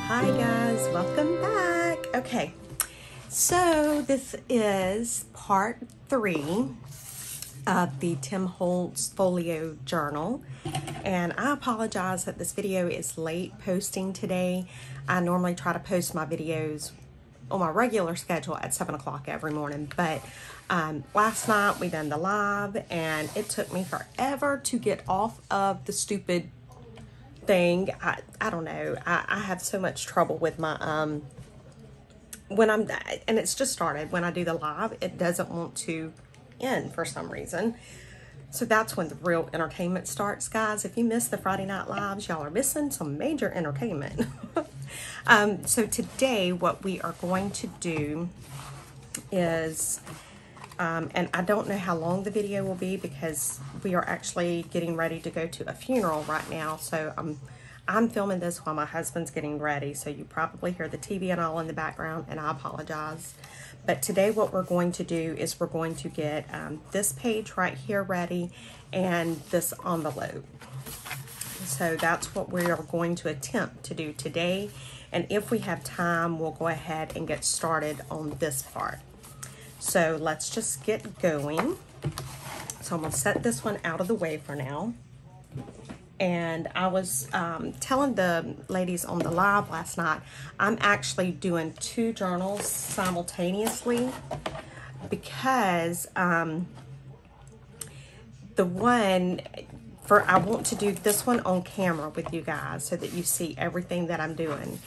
Hi guys, welcome back. Okay, so this is part 3 of the Tim Holtz Folio journal, and I apologize that this video is late posting today. I normally try to post my videos on my regular schedule at 7 o'clock every morning, but last night we done the live and it took me forever to get off of the stupid thing. I don't know. I have so much trouble with my when I'm, and it's just started, when I do the live, it doesn't want to end for some reason. So that's when the real entertainment starts, guys. If you miss the Friday night lives, y'all are missing some major entertainment. So today what we are going to do is and I don't know how long the video will be because we are actually getting ready to go to a funeral right now. So I'm filming this while my husband's getting ready. So you probably hear the TV and all in the background, and I apologize. But today what we're going to do is we're going to get this page right here ready and this envelope. So that's what we are going to attempt to do today. And if we have time, we'll go ahead and get started on this part. So let's just get going. So I'm going to set this one out of the way for now. And I was telling the ladies on the live last night, I'm actually doing 2 journals simultaneously because the one I want to do this one on camera with you guys so that you see everything that I'm doing.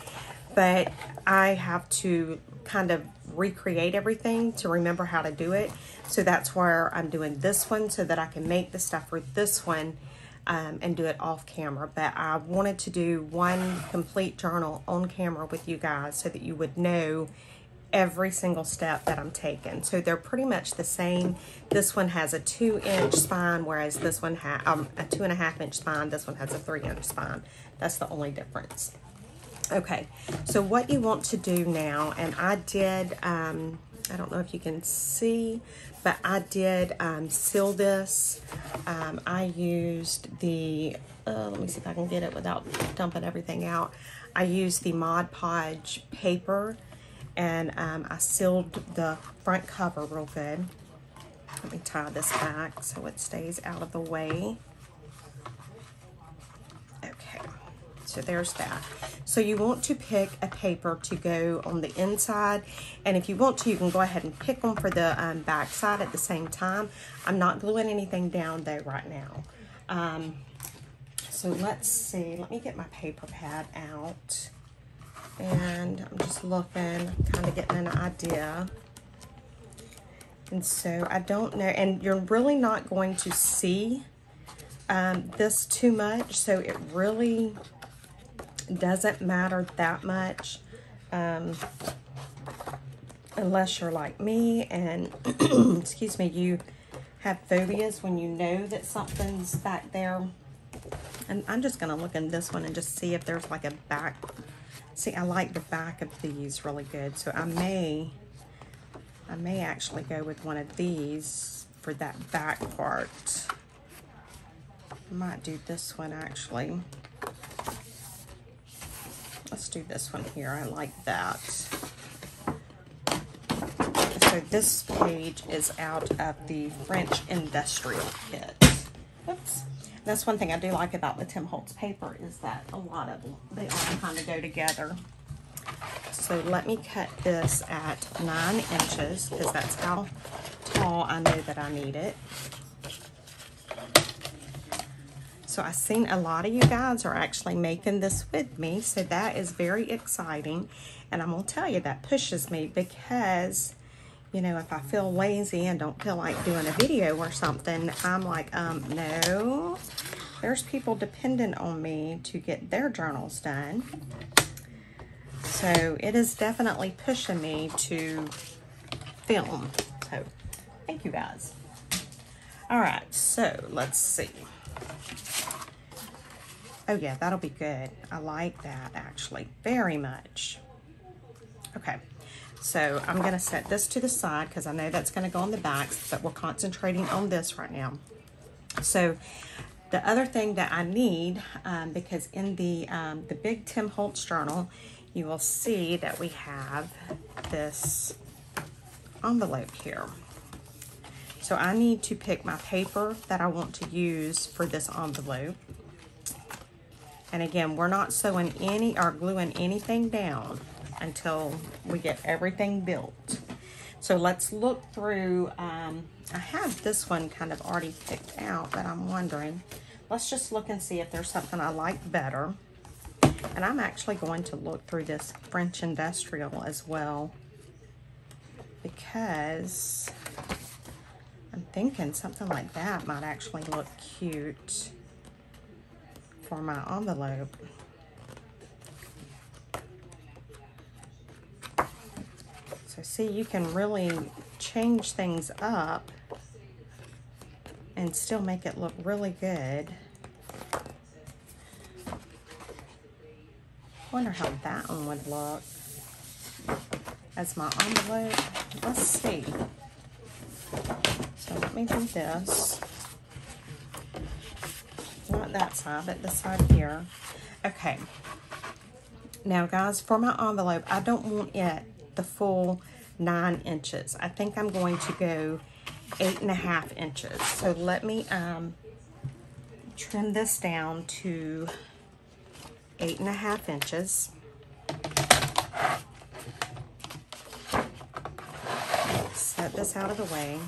But I have to kind of recreate everything to remember how to do it. So that's where I'm doing this one so that I can make the stuff for this one and do it off camera. But I wanted to do one complete journal on camera with you guys so that you would know every single step that I'm taking. So they're pretty much the same. This one has a 2-inch spine, whereas this one has a 2.5-inch spine. This one has a 3-inch spine. That's the only difference. Okay, so what you want to do now, and I did, I don't know if you can see, but I did seal this. I used the, let me see if I can get it without dumping everything out. I used the Mod Podge paper, and I sealed the front cover real good. Let me tie this back so it stays out of the way. Okay. So there's that. So you want to pick a paper to go on the inside, and if you want to, you can go ahead and pick them for the back side at the same time. I'm not gluing anything down though right now. So let's see, let me get my paper pad out, and I'm just looking, kind of getting an idea. And so I don't know, and you're really not going to see this too much, so it really doesn't matter that much unless you're like me and excuse me, you have phobias when you know that something's back there. And I'm just gonna look in this one and just see if there's like a back. See, I like the back of these really good, so I may actually go with one of these for that back part. I might do this one actually. Let's do this one here. I like that. So this page is out of the French industrial kit. Oops. That's one thing I do like about the Tim Holtz paper is that a lot of them, they all kind of go together. So let me cut this at 9 inches because that's how tall I know that I need it. So I've seen a lot of you guys are actually making this with me, so that is very exciting. And I'm gonna tell you, that pushes me because, you know, if I feel lazy and don't feel like doing a video or something, I'm like, no, there's people dependent on me to get their journals done. So it is definitely pushing me to film. So thank you guys. All right, so let's see. Oh yeah, that'll be good. I like that actually very much. Okay, so I'm gonna set this to the side because I know that's gonna go on the backs, but we're concentrating on this right now. So the other thing that I need, because in the big Tim Holtz journal, you will see that we have this envelope here. So I need to pick my paper that I want to use for this envelope. And again, we're not sewing any or gluing anything down until we get everything built. So let's look through, I have this one kind of already picked out, but I'm wondering, let's just look and see if there's something I like better. And I'm actually going to look through this French industrial as well, because I'm thinking something like that might actually look cute for my envelope. So see, you can really change things up and still make it look really good. Wonder how that one would look as my envelope. Let's see. So let me do this. Not that side, but this side here. Okay. Now guys, for my envelope, I don't want it the full 9 inches. I think I'm going to go 8.5 inches. So let me trim this down to 8.5 inches. Set this out of the way.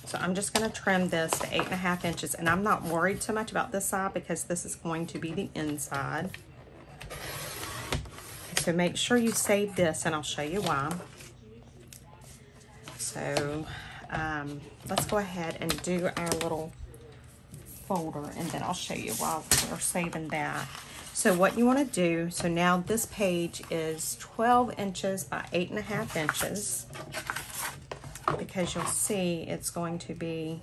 So I'm just going to trim this to 8.5 inches, and I'm not worried so much about this side because this is going to be the inside. So make sure you save this, and I'll show you why. So let's go ahead and do our little folder, and then I'll show you while we're saving that. So what you want to do, so now this page is 12 inches by 8.5 inches, because you'll see it's going to be,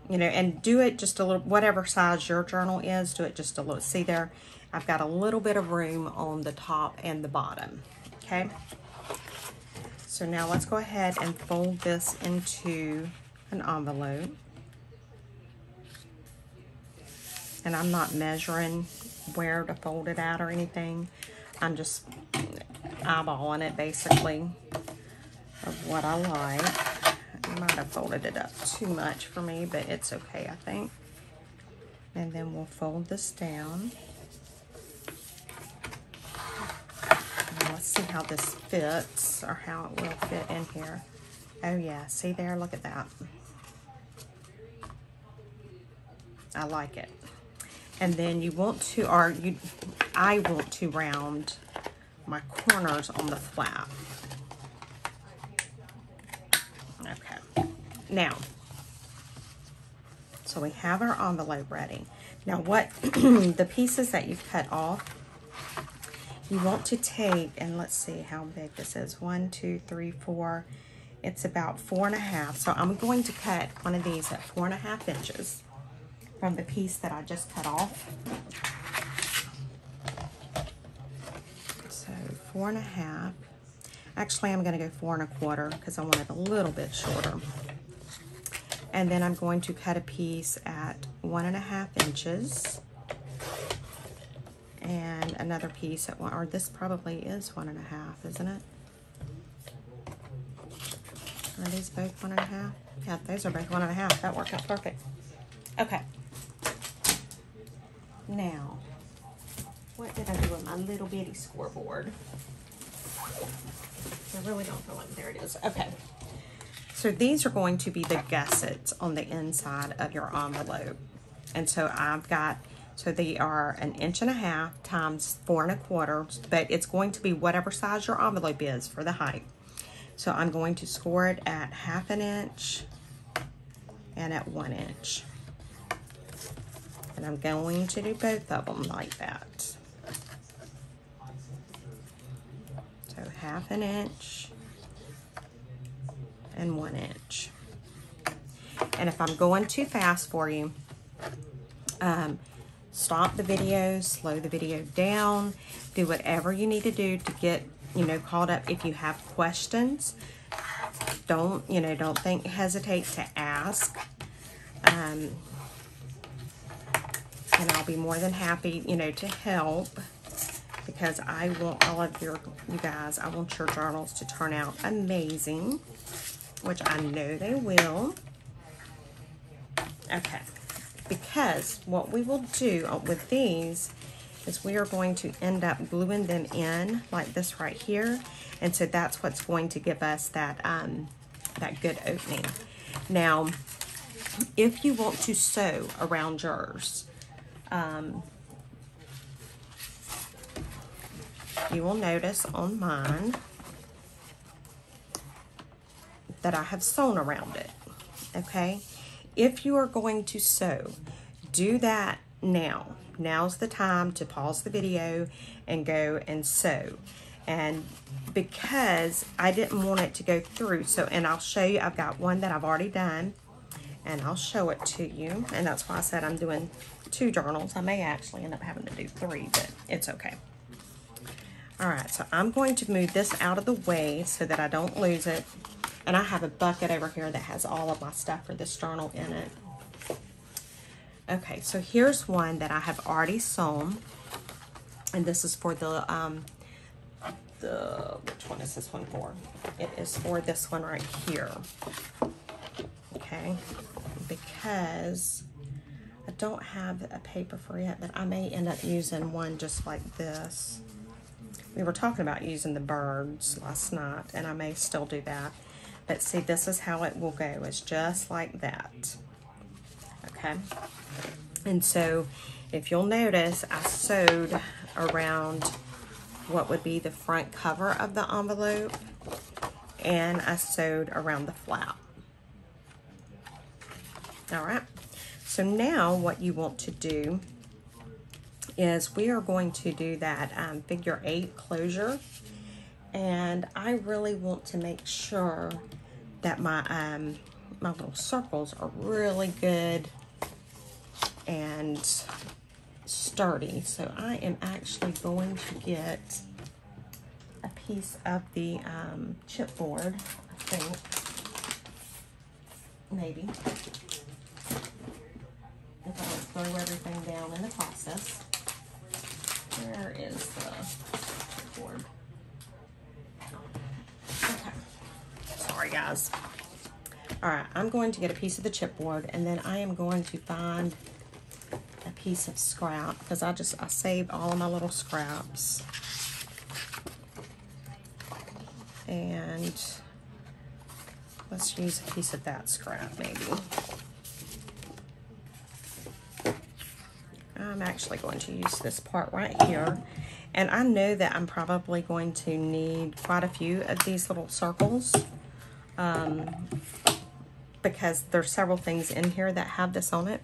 you know, and do it just a little, whatever size your journal is, do it just a little. See there, I've got a little bit of room on the top and the bottom, okay? So now let's go ahead and fold this into an envelope. And I'm not measuring where to fold it at or anything. I'm just eyeballing it basically of what I like. I might have folded it up too much for me, but it's okay, I think. And then we'll fold this down. Now let's see how this fits, or how it will fit in here. Oh yeah, see there, look at that. I like it. And then you want to, or I want to round my corners on the flap. Okay, now, so we have our envelope ready. Now what, the pieces that you've cut off, you want to take, and let's see how big this is, 1, 2, 3, 4, it's about 4.5. So I'm going to cut one of these at 4.5 inches from the piece that I just cut off. So 4.5. Actually, I'm going to go 4.25 because I want it a little bit shorter. And then I'm going to cut a piece at 1.5 inches. And another piece at 1, or this probably is 1.5, isn't it? Are these both 1.5? Yeah, those are both 1.5. That worked out perfect. Okay. Now, what did I do with my little bitty scoreboard? I really don't feel like, there it is. Okay. So these are going to be the gussets on the inside of your envelope. And so I've got, so they are 1.5 inches times 4.25, but it's going to be whatever size your envelope is for the height. So I'm going to score it at 1/2 inch and at 1 inch. And I'm going to do both of them like that. So 1/2 inch and 1 inch. And if I'm going too fast for you, stop the video, slow the video down, do whatever you need to do to get, you know, caught up. If you have questions, don't hesitate to ask. And I'll be more than happy, you know, to help, because I want all of you guys, I want your journals to turn out amazing, which I know they will. Okay, because what we will do with these is we are going to end up gluing them in like this right here, and so that's what's going to give us that that good opening. Now, if you want to sew around yours, you will notice on mine that I have sewn around it, okay? If you are going to sew, do that now. Now's the time to pause the video and go and sew. And because I didn't want it to go through, so, and I'll show you, I've got one that I've already done, and I'll show it to you. And that's why I said I'm doing 2 journals. I may actually end up having to do 3, but it's okay. All right, so I'm going to move this out of the way so that I don't lose it. And I have a bucket over here that has all of my stuff for this journal in it. Okay, so here's one that I have already sewn. And this is for the which one is this one for? It is for this one right here. Okay, because I don't have a paper for it, but I may end up using one just like this. We were talking about using the birds last night, and I may still do that. But see, this is how it will go. It's just like that. Okay. And so, if you'll notice, I sewed around what would be the front cover of the envelope, and I sewed around the flap. All right. So now what you want to do is we are going to do that figure 8 closure. And I really want to make sure that my my little circles are really good and sturdy. So I am actually going to get a piece of the chipboard, I think, maybe, if I don't throw everything down in the process. Where is the chipboard? Okay, sorry guys. All right, I'm going to get a piece of the chipboard, and then I am going to find a piece of scrap, because I saved all of my little scraps. And let's use a piece of that scrap maybe. I'm actually going to use this part right here. And I know that I'm probably going to need quite a few of these little circles, because there's several things in here that have this on it.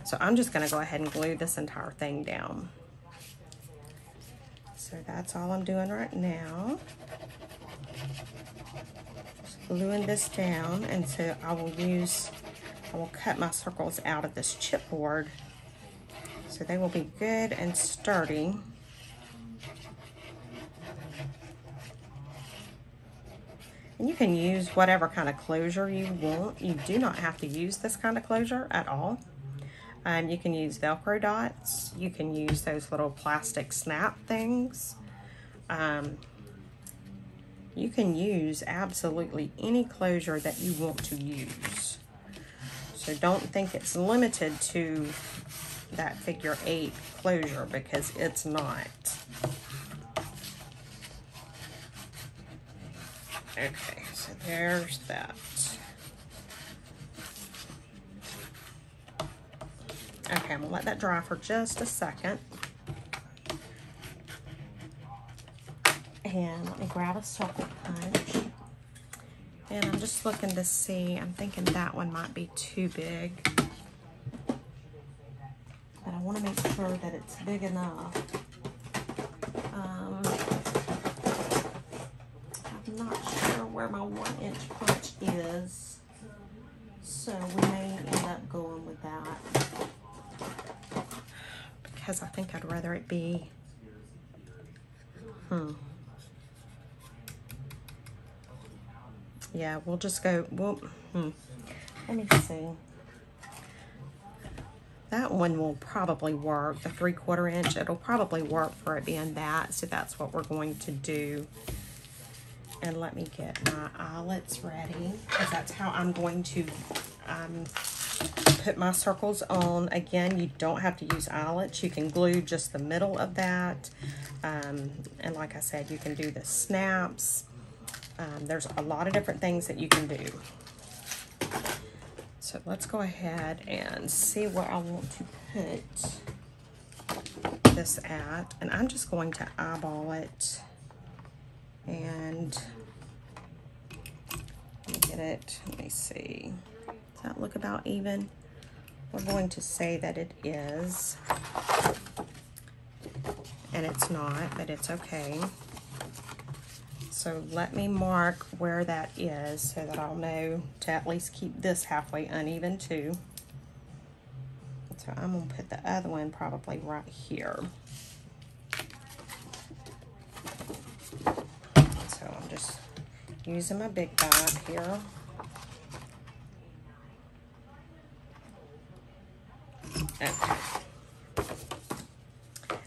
So I'm just going to go ahead and glue this entire thing down. So that's all I'm doing right now. Just gluing this down, and so I will cut my circles out of this chipboard so they will be good and sturdy. And you can use whatever kind of closure you want. You do not have to use this kind of closure at all. You can use Velcro dots. You can use those little plastic snap things. You can use absolutely any closure that you want to use. So don't think it's limited to that figure 8 closure, because it's not. Okay, so there's that. Okay, I'm gonna let that dry for just a second. And let me grab a circle punch. And I'm just looking to see, I'm thinking that one might be too big. But I want to make sure that it's big enough. I'm not sure where my 1-inch punch is, so we may end up going with that, because I think I'd rather it be, yeah, we'll just go, let me see. That one will probably work, the 3/4 inch. It'll probably work for it being that, so that's what we're going to do. And let me get my eyelets ready, because that's how I'm going to put my circles on. Again, you don't have to use eyelets. You can glue just the middle of that. And like I said, you can do the snaps. There's a lot of different things that you can do. So let's go ahead and see where I want to put this at. And I'm just going to eyeball it. And let me get it. Let me see. Does that look about even? We're going to say that it is. And it's not, but it's okay. So let me mark where that is so that I'll know to at least keep this halfway uneven too. So I'm going to put the other one probably right here. So I'm just using my big dot here. Okay.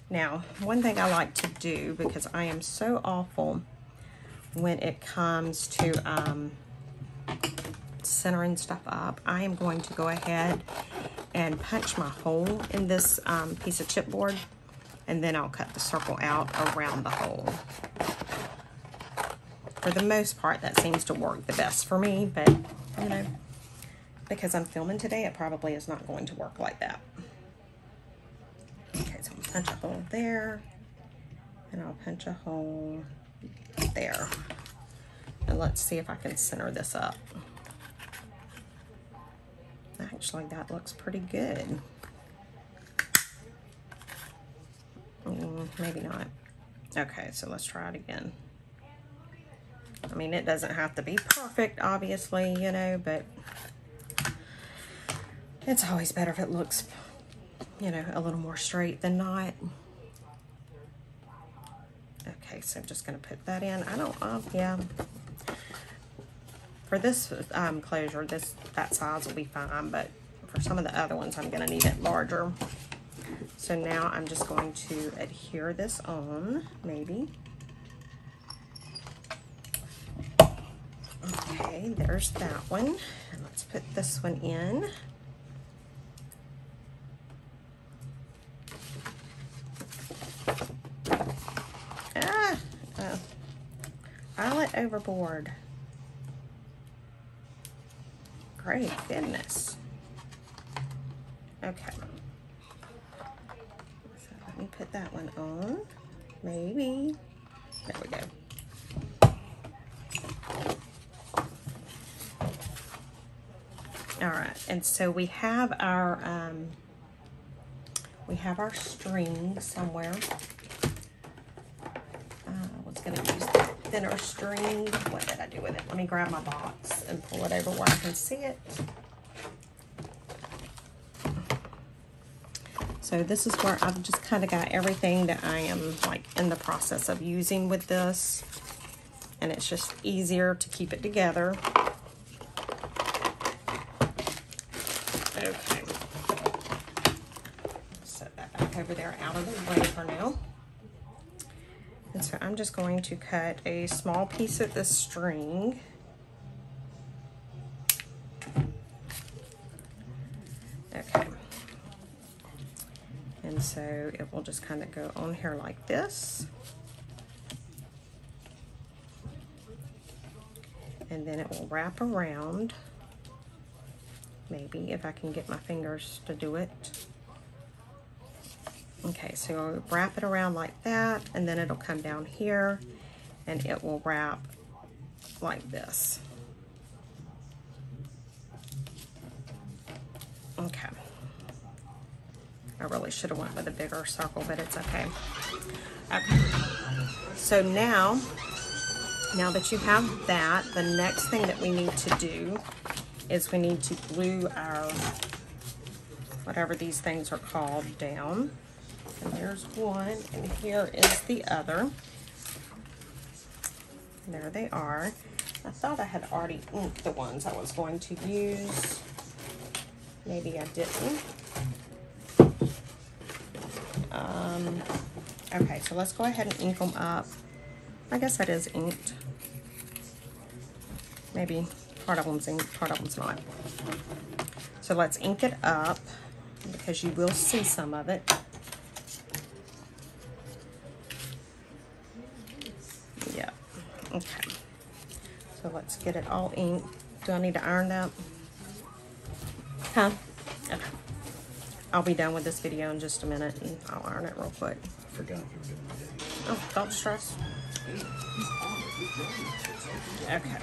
Now, one thing I like to do, because I am so awful when it comes to centering stuff up, I am going to go ahead and punch my hole in this piece of chipboard, and then I'll cut the circle out around the hole. For the most part, that seems to work the best for me, but you know, because I'm filming today, it probably is not going to work like that. Okay, so I'm gonna punch a hole there, and I'll punch a hole there. And let's see if I can center this up. Actually, that looks pretty good. Maybe not. Okay, so let's try it again. I mean, it doesn't have to be perfect, obviously, you know, but it's always better if it looks, you know, a little more straight than not. Okay, so I'm just going to put that in. I don't, yeah. For this closure, that size will be fine, but for some of the other ones, I'm going to need it larger. So now I'm just going to adhere this on, maybe. Okay, there's that one. And let's put this one in. Eyelet overboard. Great goodness. Okay. So let me put that one on. Maybe. There we go. All right, and so we have our string somewhere. I was going to use the thinner string. What did I do with it? Let me grab my box and pull it over where I can see it. So this is where I've just kind of got everything that I am like in the process of using with this, and it's just easier to keep it together. Okay, set that back over there out of the way for now. And so I'm just going to cut a small piece of the string. Okay. And so it will just kind of go on here like this. And then it will wrap around. Maybe if I can get my fingers to do it. Okay, so I'll wrap it around like that, and then it'll come down here and it will wrap like this. Okay. I really should have went with a bigger circle, but it's okay. Okay. So now that you have that, the next thing that we need to do is we need to glue our, whatever these things are called, down. And there's one, and here is the other. There they are. I thought I had already inked the ones I was going to use. Maybe I didn't. Okay, so let's go ahead and ink them up. I guess that is inked. Maybe part of them's inked, part of them's not. So let's ink it up because you will see some of it. Yeah, okay. So let's get it all inked. Do I need to iron that? Huh? Okay. I'll be done with this video in just a minute and I'll iron it real quick. Forgot you were doing the video. Oh, don't stress. Okay.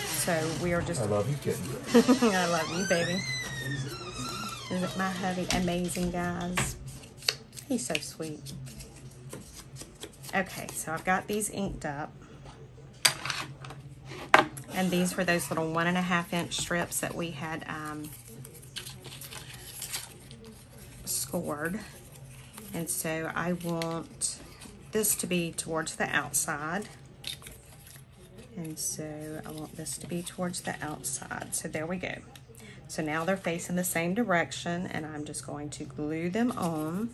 So we are just... I love you, kitten. I love you, baby. Isn't my hubby amazing, guys? He's so sweet. Okay, so I've got these inked up. And these were those little 1.5 inch strips that we had scored. And so I want this to be towards the outside. And so I want this to be towards the outside. So there we go. So now they're facing the same direction, and I'm just going to glue them on.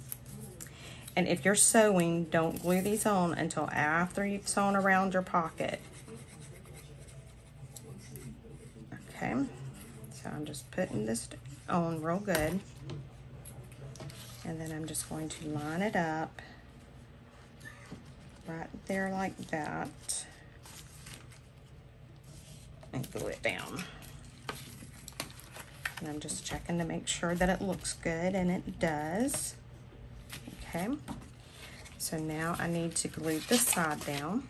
And if you're sewing, don't glue these on until after you've sewn around your pocket. Okay, so I'm just putting this on real good. And then I'm just going to line it up right there like that. And glue it down. And I'm just checking to make sure that it looks good, and it does. Okay, so now I need to glue this side down.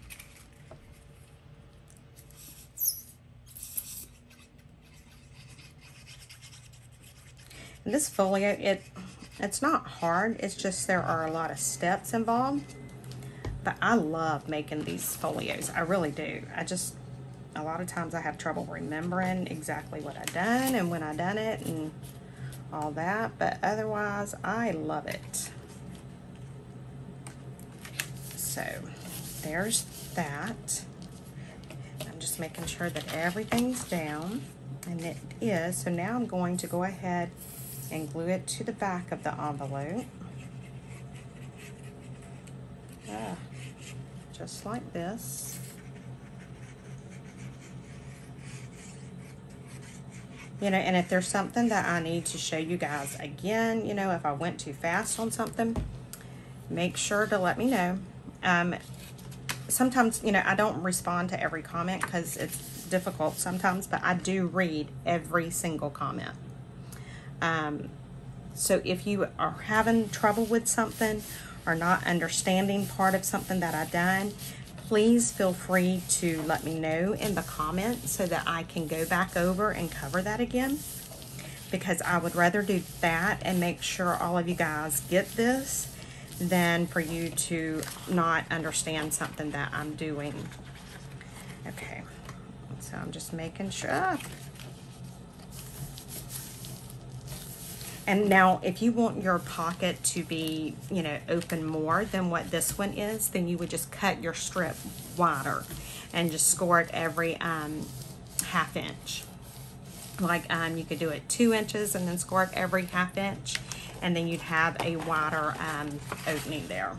And this folio, it's not hard, it's just there are a lot of steps involved. But I love making these folios, I really do. A lot of times I have trouble remembering exactly what I've done and when I done it and all that, but otherwise I love it. So there's that. I'm just making sure that everything's down, and it is. So now I'm going to go ahead and glue it to the back of the envelope. Just like this. You know, and if there's something that I need to show you guys again, you know, if I went too fast on something, make sure to let me know. Sometimes, you know, I don't respond to every comment because it's difficult sometimes, but I do read every single comment. So if you are having trouble with something or not understanding part of something that I've done, please feel free to let me know in the comments so that I can go back over and cover that again, because I would rather do that and make sure all of you guys get this than for you to not understand something that I'm doing. Okay, so I'm just making sure. And now, if you want your pocket to be, you know, open more than what this one is, then you would just cut your strip wider and just score it every ½ inch. Like you could do it 2 inches and then score it every ½ inch, and then you'd have a wider opening there.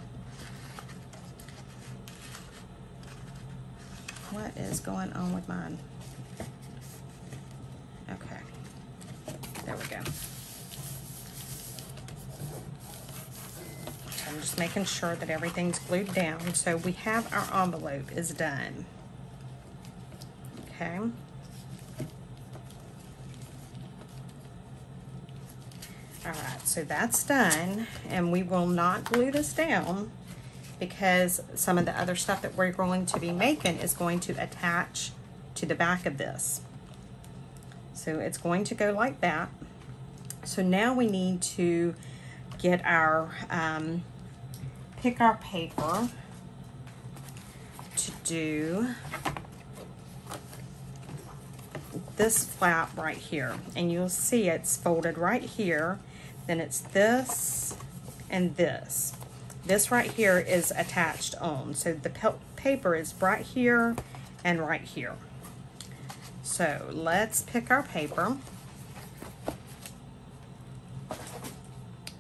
What is going on with mine? Okay, there we go. I'm just making sure that everything's glued down. So we have our envelope is done. Okay. All right, so that's done, and we will not glue this down because some of the other stuff that we're going to be making is going to attach to the back of this. So it's going to go like that. So now we need to get our, pick our paper to do this flap right here. And you'll see it's folded right here. Then it's this and this. This right here is attached on. So the paper is right here and right here. So let's pick our paper.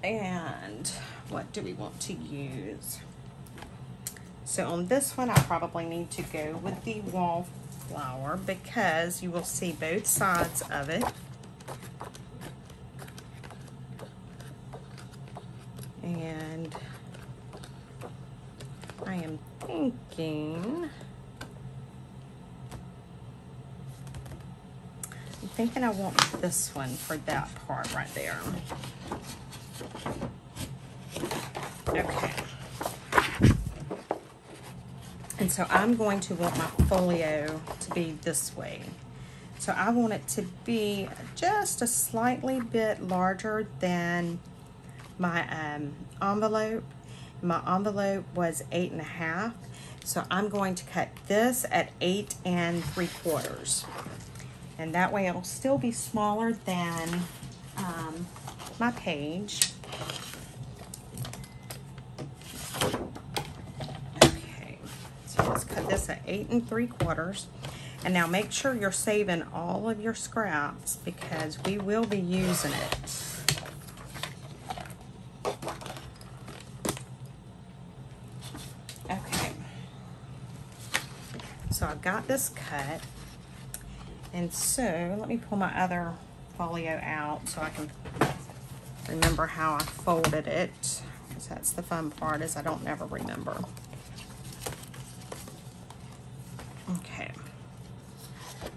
And what do we want to use? So on this one, I probably need to go with the wallflower because you will see both sides of it. And I am thinking I want this one for that part right there. Okay. And so I'm going to want my folio to be this way. So I want it to be just a slightly bit larger than my envelope. My envelope was 8.5. So I'm going to cut this at 8 3/4. And that way it'll still be smaller than my page. Let's cut this at 8 3/4. And now make sure you're saving all of your scraps because we will be using it. Okay. So I've got this cut. And so let me pull my other folio out so I can remember how I folded it. Because that's the fun part, is I don't never remember. Okay,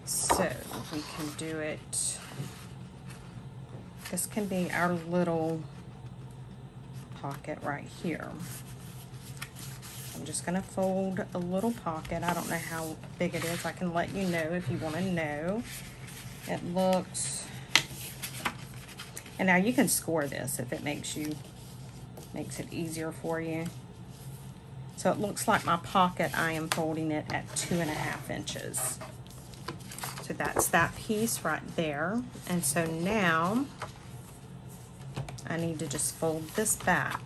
so we can do it. This can be our little pocket right here. I'm just going to fold a little pocket. I don't know how big it is. I can let you know if you want to know. It looks, and now you can score this if it makes it easier for you. So it looks like my pocket, I am folding it at 2.5 inches. So that's that piece right there. And so now I need to just fold this back.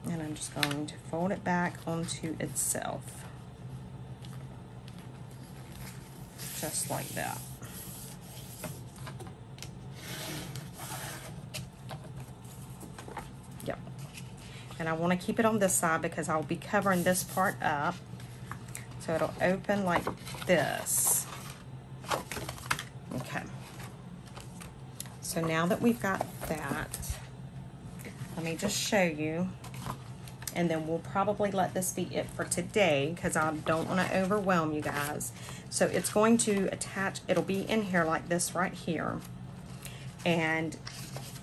And I'm just going to fold it back onto itself. Just like that. Yep. And I want to keep it on this side because I'll be covering this part up. So it'll open like this. Okay. So now that we've got that, let me just show you. And then we'll probably let this be it for today because I don't want to overwhelm you guys. So it's going to attach, it'll be in here like this right here. And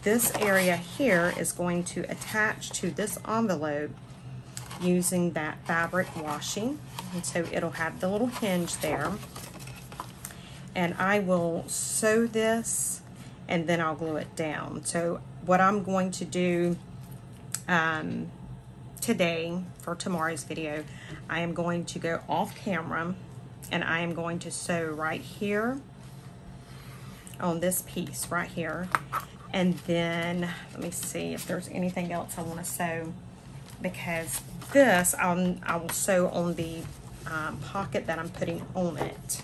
this area here is going to attach to this envelope using that fabric washi. And so it'll have the little hinge there. And I will sew this and then I'll glue it down. So what I'm going to do today for tomorrow's video, I am going to go off camera and I am going to sew right here on this piece right here. And then let me see if there's anything else I want to sew, because this I will sew on the pocket that I'm putting on it.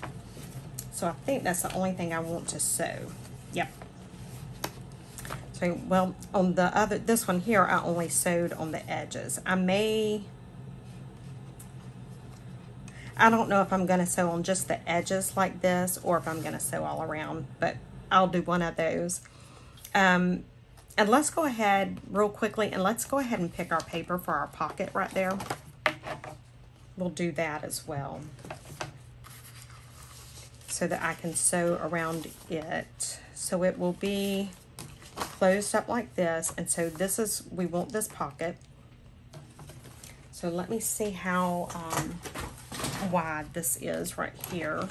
So I think that's the only thing I want to sew. Yep. So, well, on the other, this one here, I only sewed on the edges. I don't know if I'm going to sew on just the edges like this or if I'm going to sew all around, but I'll do one of those. And let's go ahead real quickly and let's go ahead and pick our paper for our pocket right there. We'll do that as well so that I can sew around it. So it will be closed up like this, and so this is, we want this pocket. So let me see how wide this is right here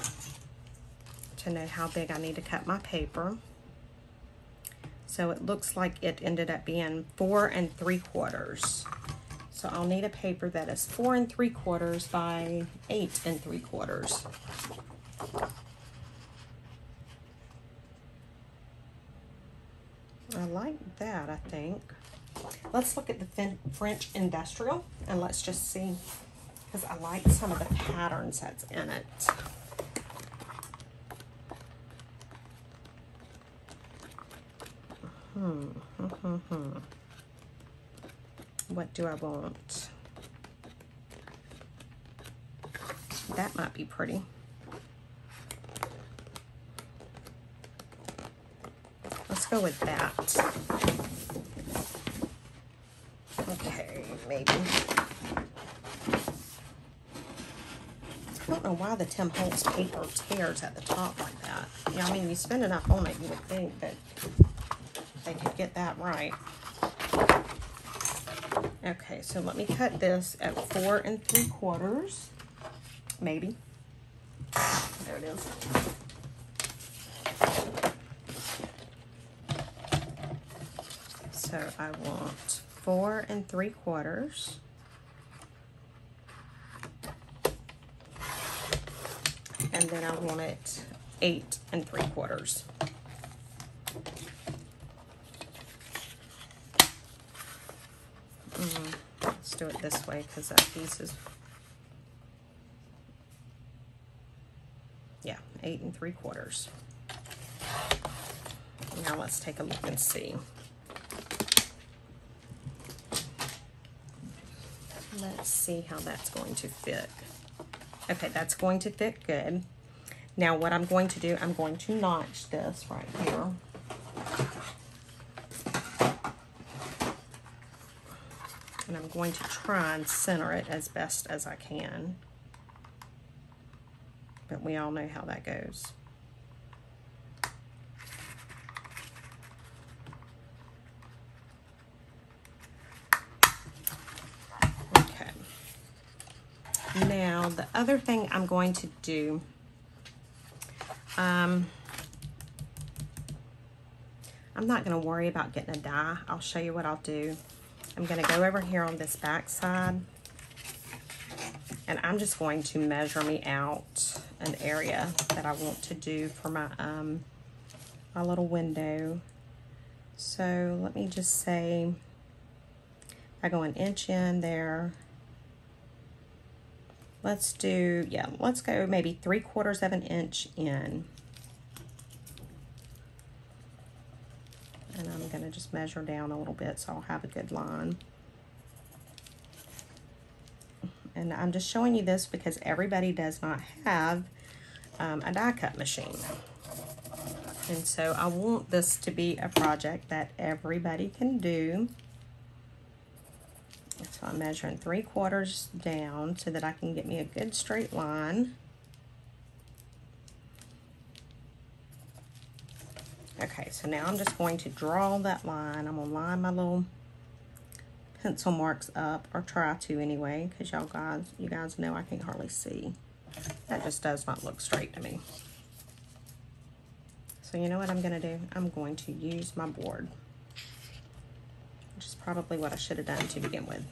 to to know how big I need to cut my paper. So it looks like it ended up being 4 3/4. So I'll need a paper that is 4 3/4 by 8 3/4. I like that, I think. Let's look at the French industrial and let's just see, because I like some of the patterns that's in it. What do I want? That might be pretty. Let's go with that. Okay, maybe. I don't know why the Tim Holtz paper tears at the top like that. Yeah, I mean, you spend enough on it, you would think that they could get that right. Okay, so let me cut this at 4 3/4, maybe. There it is. So I want 4 3/4. And then I want it 8 3/4. Let's do it this way because that piece is, yeah, 8 3/4. Now let's take a look and see. Let's see how that's going to fit. Okay, that's going to fit good. Now what I'm going to do, I'm going to notch this right here. And I'm going to try and center it as best as I can. But we all know how that goes. Okay. Now, the other thing I'm going to do, I'm not going to worry about getting a die. I'll show you what I'll do. I'm going to go over here on this back side, and I'm just going to measure me out an area that I want to do for my my little window. So let me just say, I go 1 inch in there. Let's do, yeah, let's go maybe 3/4 of an inch in. And I'm going to just measure down a little bit so I'll have a good line. And I'm just showing you this because everybody does not have a die cut machine. And so I want this to be a project that everybody can do. So I'm measuring 3/4 down so that I can get me a good straight line. Okay, so now I'm just going to draw that line. I'm gonna line my little pencil marks up, or try to anyway, because you guys know I can hardly see. That just does not look straight to me. So you know what I'm gonna do? I'm going to use my board, which is probably what I should have done to begin with.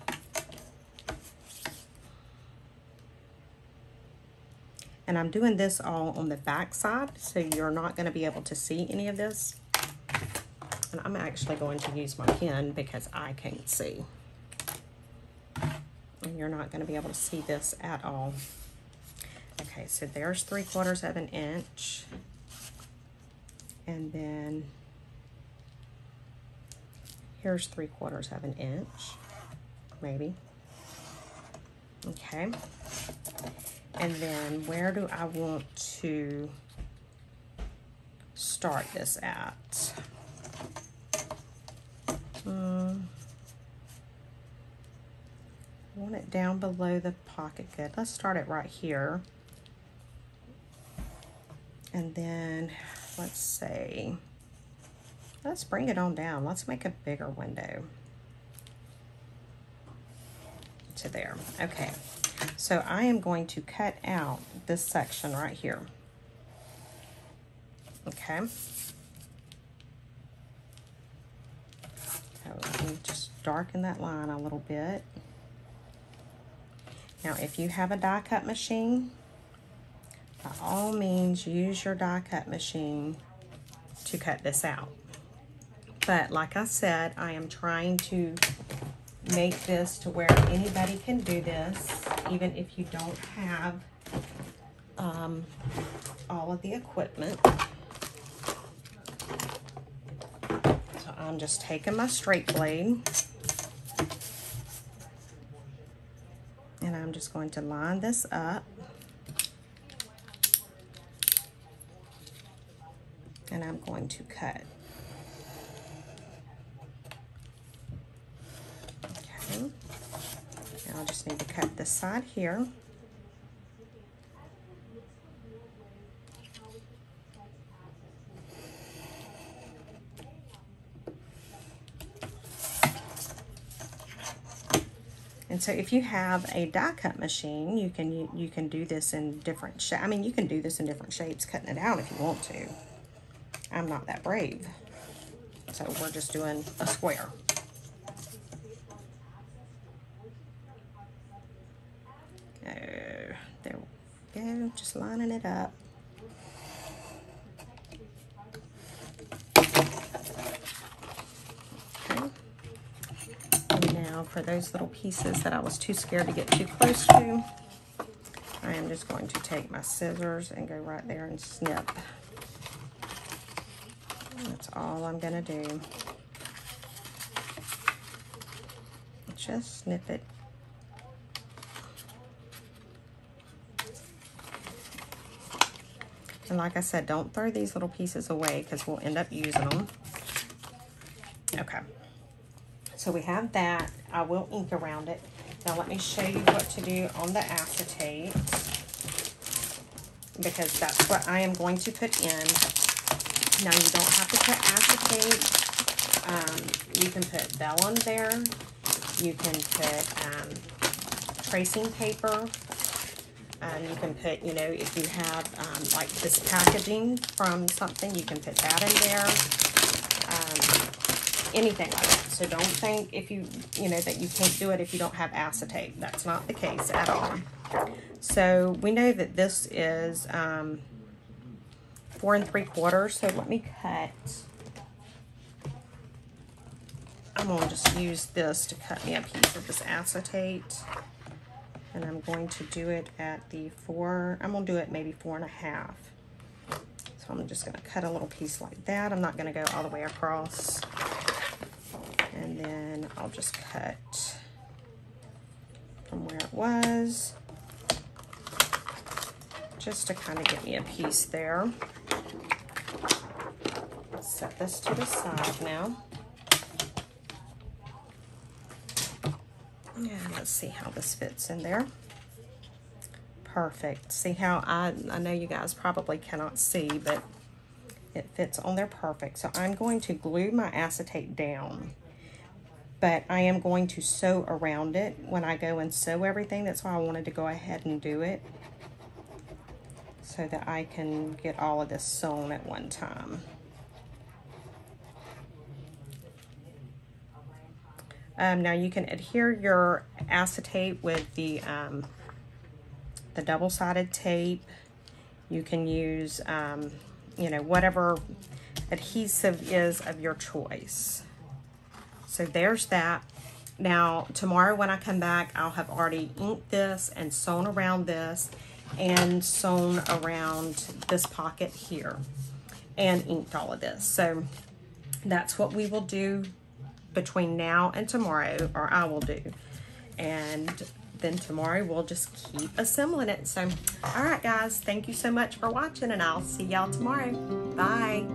And I'm doing this all on the back side, so you're not going to be able to see any of this. And I'm actually going to use my pen because I can't see. And you're not going to be able to see this at all. Okay, so there's 3/4 of an inch. And then here's 3/4 of an inch, maybe. Okay. And then where do I want to start this at? I want it down below the pocket good. Let's start it right here. And then let's say, let's bring it on down. Let's make a bigger window to there. Okay. So I am going to cut out this section right here. Okay. So let me just darken that line a little bit. Now, if you have a die cut machine, by all means, use your die cut machine to cut this out. But like I said, I am trying to make this to where anybody can do this, even if you don't have all of the equipment. So I'm just taking my straight blade and I'm just going to line this up. And I'm going to cut. Okay. Now I just need to cut this side here. And so if you have a die cut machine, you can do this in different shapes. I mean, you can do this in different shapes, cutting it out if you want to. I'm not that brave. So we're just doing a square. There we go, just lining it up. Okay. And now for those little pieces that I was too scared to get too close to, I am just going to take my scissors and go right there and snip. That's all I'm gonna do. Just snip it. And like I said, don't throw these little pieces away because we'll end up using them. Okay. So we have that. I will ink around it. Now let me show you what to do on the acetate, because that's what I am going to put in. Now you don't have to put acetate. You can put vellum there. You can put tracing paper. You can put, you know, if you have like this packaging from something, you can put that in there. Anything like that. So don't think if you know, that you can't do it if you don't have acetate. That's not the case at all. So we know that this is 4 3/4, so let me cut. I'm going to just use this to cut me a piece of this acetate, and I'm going to do it at the 4, I'm going to do it maybe 4 1/2. So I'm just going to cut a little piece like that. I'm not going to go all the way across. And then I'll just cut from where it was, just to kind of get me a piece there. Set this to the side now. And let's see how this fits in there. Perfect. See how I know you guys probably cannot see, but it fits on there perfect. So I'm going to glue my acetate down, but I am going to sew around it when I go and sew everything. That's why I wanted to go ahead and do it, so that I can get all of this sewn at one time. Now you can adhere your acetate with the double-sided tape. You can use, you know, whatever adhesive is of your choice. So there's that. Now tomorrow when I come back, I'll have already inked this and sewn around this and sewn around this pocket here and inked all of this. So that's what we will do between now and tomorrow, or I will do. And then tomorrow we'll just keep assembling it. So, all right guys, thank you so much for watching, and I'll see y'all tomorrow. Bye.